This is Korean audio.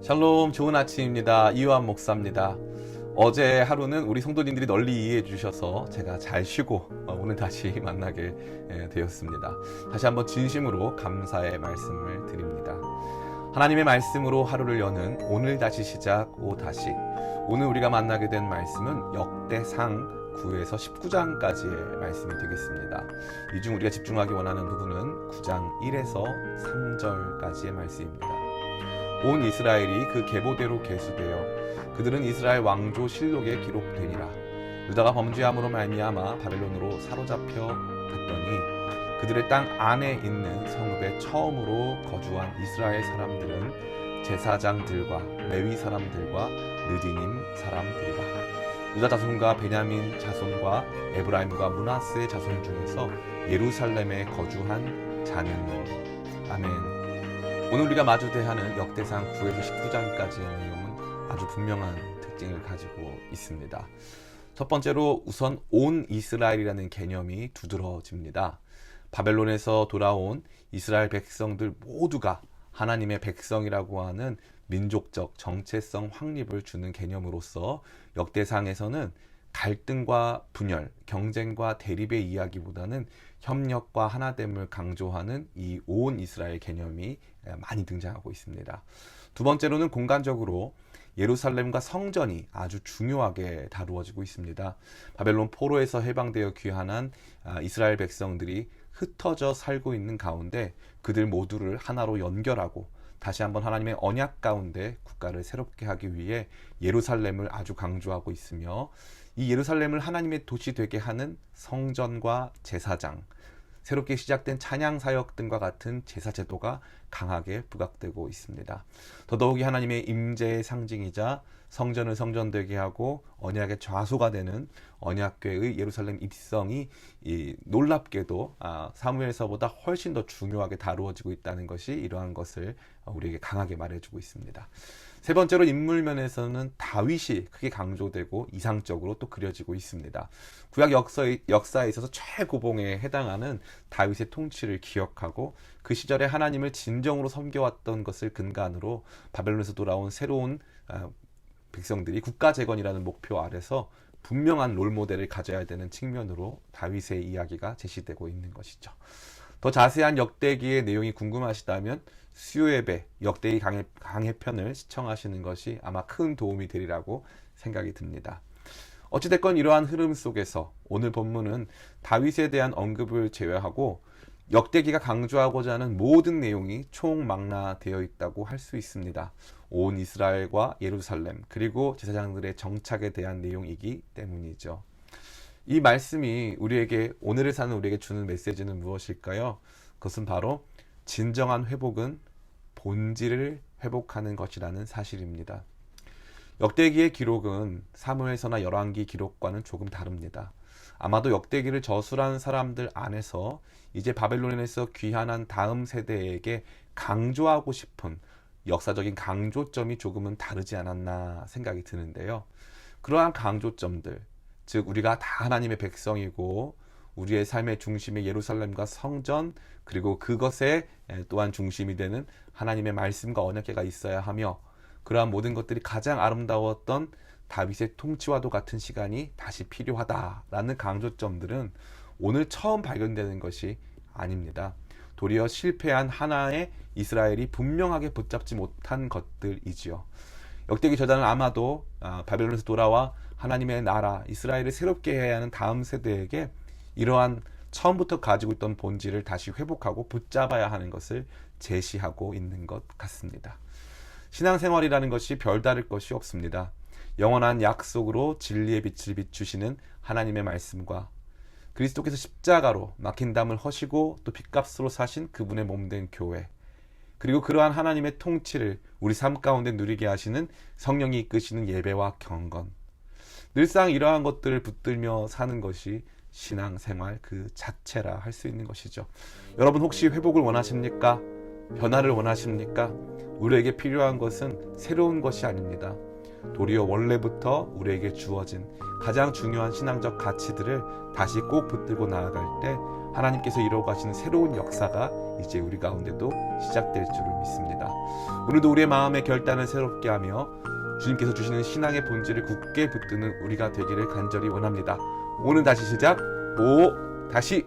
샬롬, 좋은 아침입니다. 이요한 목사입니다. 어제 하루는 우리 성도님들이 널리 이해해 주셔서 제가 잘 쉬고 오늘 다시 만나게 되었습니다. 다시 한번 진심으로 감사의 말씀을 드립니다. 하나님의 말씀으로 하루를 여는 오늘 다시 시작 오다시. 오늘 우리가 만나게 된 말씀은 역대상 9에서 19장까지의 말씀이 되겠습니다. 이 중 우리가 집중하기 원하는 부분은 9장 1에서 3절까지의 말씀입니다. 온 이스라엘이 그 계보대로 계수되어 그들은 이스라엘 왕조 실록에 기록되니라. 유다가 범죄함으로 말미암아 바벨론으로 사로잡혀 갔더니 그들의 땅 안에 있는 성읍에 처음으로 거주한 이스라엘 사람들은 제사장들과 레위 사람들과 느디님 사람들이라. 유다 자손과 베냐민 자손과 에브라임과 므낫세 자손 중에서 예루살렘에 거주한 자는. 아멘. 오늘 우리가 마주 대하는 역대상 9에서 19장까지의 내용은 아주 분명한 특징을 가지고 있습니다. 첫 번째로 우선 온 이스라엘이라는 개념이 두드러집니다. 바벨론에서 돌아온 이스라엘 백성들 모두가 하나님의 백성이라고 하는 민족적 정체성 확립을 주는 개념으로서 역대상에서는 갈등과 분열, 경쟁과 대립의 이야기보다는 협력과 하나됨을 강조하는 이 온 이스라엘 개념이 많이 등장하고 있습니다. 두 번째로는 공간적으로 예루살렘과 성전이 아주 중요하게 다루어지고 있습니다. 바벨론 포로에서 해방되어 귀환한 이스라엘 백성들이 흩어져 살고 있는 가운데 그들 모두를 하나로 연결하고 다시 한번 하나님의 언약 가운데 국가를 새롭게 하기 위해 예루살렘을 아주 강조하고 있으며, 이 예루살렘을 하나님의 도시 되게 하는 성전과 제사장, 새롭게 시작된 찬양 사역 등과 같은 제사 제도가 강하게 부각되고 있습니다. 더더욱이 하나님의 임재의 상징이자 성전을 성전되게 하고 언약의 좌소가 되는 언약궤의 예루살렘 입성이 놀랍게도 사무엘서보다 훨씬 더 중요하게 다루어지고 있다는 것이 이러한 것을 우리에게 강하게 말해주고 있습니다. 세 번째로 인물 면에서는 다윗이 크게 강조되고 이상적으로 또 그려지고 있습니다. 구약 역사에 있어서 최고봉에 해당하는 다윗의 통치를 기억하고 그 시절에 하나님을 진정으로 섬겨왔던 것을 근간으로 바벨론에서 돌아온 새로운 백성들이 국가 재건이라는 목표 아래서 분명한 롤모델을 가져야 되는 측면으로 다윗의 이야기가 제시되고 있는 것이죠. 더 자세한 역대기의 내용이 궁금하시다면 수요예배 역대기 강해편을 시청하시는 것이 아마 큰 도움이 되리라고 생각이 듭니다. 어찌됐건 이러한 흐름 속에서 오늘 본문은 다윗에 대한 언급을 제외하고 역대기가 강조하고자 하는 모든 내용이 총망라되어 있다고 할 수 있습니다. 온 이스라엘과 예루살렘 그리고 제사장들의 정착에 대한 내용이기 때문이죠. 이 말씀이 오늘을 사는 우리에게 주는 메시지는 무엇일까요? 그것은 바로 진정한 회복은 본질을 회복하는 것이라는 사실입니다. 역대기의 기록은 사무엘서나 열왕기 기록과는 조금 다릅니다. 아마도 역대기를 저술한 사람들 안에서 이제 바벨론에서 귀환한 다음 세대에게 강조하고 싶은 역사적인 강조점이 조금은 다르지 않았나 생각이 드는데요. 그러한 강조점들, 즉 우리가 다 하나님의 백성이고 우리의 삶의 중심이 예루살렘과 성전, 그리고 그것에 또한 중심이 되는 하나님의 말씀과 언약궤가 있어야 하며, 그러한 모든 것들이 가장 아름다웠던 다윗의 통치와도 같은 시간이 다시 필요하다라는 강조점들은 오늘 처음 발견되는 것이 아닙니다. 도리어 실패한 하나의 이스라엘이 분명하게 붙잡지 못한 것들이지요. 역대기 저자는 아마도 바벨론에서 돌아와 하나님의 나라 이스라엘을 새롭게 해야 하는 다음 세대에게 이러한 처음부터 가지고 있던 본질을 다시 회복하고 붙잡아야 하는 것을 제시하고 있는 것 같습니다. 신앙생활이라는 것이 별다를 것이 없습니다. 영원한 약속으로 진리의 빛을 비추시는 하나님의 말씀과 그리스도께서 십자가로 막힌 담을 허시고 또 핏값으로 사신 그분의 몸된 교회, 그리고 그러한 하나님의 통치를 우리 삶 가운데 누리게 하시는 성령이 이끄시는 예배와 경건, 늘상 이러한 것들을 붙들며 사는 것이 신앙생활 그 자체라 할 수 있는 것이죠. 여러분 혹시 회복을 원하십니까? 변화를 원하십니까? 우리에게 필요한 것은 새로운 것이 아닙니다. 도리어 원래부터 우리에게 주어진 가장 중요한 신앙적 가치들을 다시 꼭 붙들고 나아갈 때 하나님께서 이루어 가시는 새로운 역사가 이제 우리 가운데도 시작될 줄을 믿습니다. 오늘도 우리의 마음의 결단을 새롭게 하며 주님께서 주시는 신앙의 본질을 굳게 붙드는 우리가 되기를 간절히 원합니다. 오늘 다시 시작, 다시